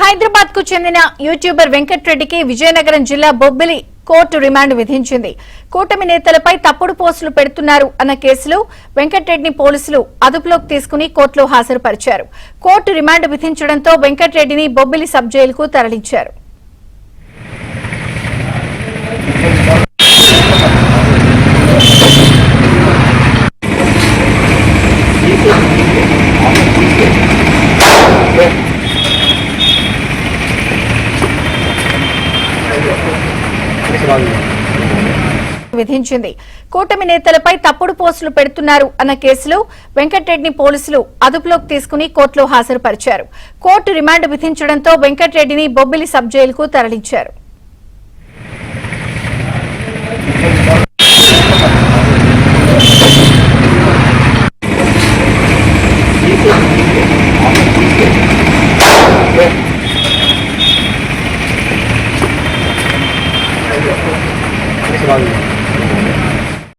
హైదరాబాద్ కు చెందిన యూట్యూబర్ వెంకట్రెడ్డికి విజయనగరం జిల్లా బొబ్బిలి కోర్టు రిమాండ్ విధించింది. కూటమి నేతలపై తప్పుడు పోస్టులు పెడుతున్నారు అన్న కేసులో వెంకట్రెడ్డిని పోలీసులు అదుపులోకి తీసుకుని కోర్టులో హాజరుపరిచారు. కోర్టు రిమాండ్ విధించడంతో వెంకట్రెడ్డిని బొబ్బిలి సబ్ జైలుకు తరలించారు. విధించింది. కూటమి నేతలపై తప్పుడు పోస్టులు పెడుతున్నారు అన్న కేసులో వెంకట్రెడ్డిని పోలీసులు అదుపులోకి తీసుకుని కోర్టులో హాజరుపరిచారు. కోర్టు రిమాండ్ విధించడంతో వెంకట్రెడ్డిని బొబ్బిలి సబ్ జైలుకు తరలించారు. Gracias.